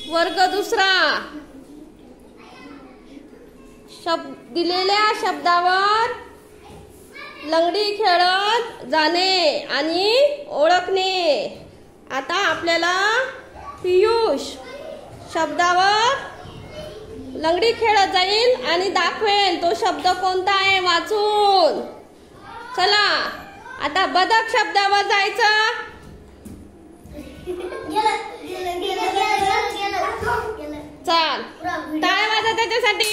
वर्ग दुसरा दिलेल्या शब्दावर लंगडी खेळत जाणे आणि ओळखणे। आता आपल्याला पियुष शब्दावर लंगडी खेळत जाईल आणि दाखवेल तो शब्द कोणता आहे वाचून। चला आता बदक शब्दावर जायचं। चल टाळ्या वाजवा त्याच्यासाठी।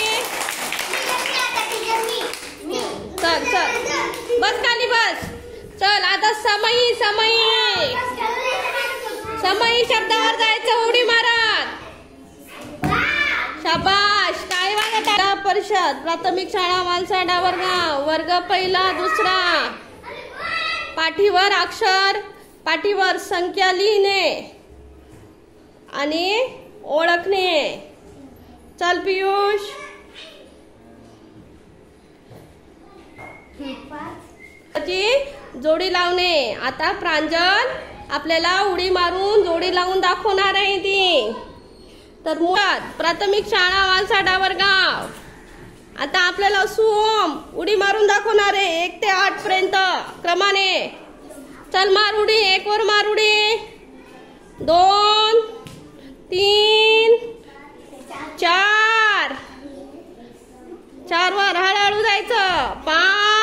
चल चल बस खाली बस। चल आता समयी समयी समयी शब्दावर जायचं उडी मारत। शाबाश टाळी वाजवा। परिषद प्राथमिक शाळा मालसाडा वरगाव वर्ग पहिला दुसरा। पाठीवर अक्षर पाठीवर संख्या लिहिणे आणि ओळखणे। चल पियुष जोडी लावणे। आता प्रांजल आपल्याला उडी मारून जोडी लावून दाखवणार आहे ती। तर मुळात प्राथमिक शाळा वालसाडा वरगाव आता आपल्याला सोम उडी मारून दाखवणार आहे 1 ते 8 पर्यंत क्रमाने। चल मार उडी। 1 वर मार उडी। 2 3 4 4 वर हळूहळू जायचं। 5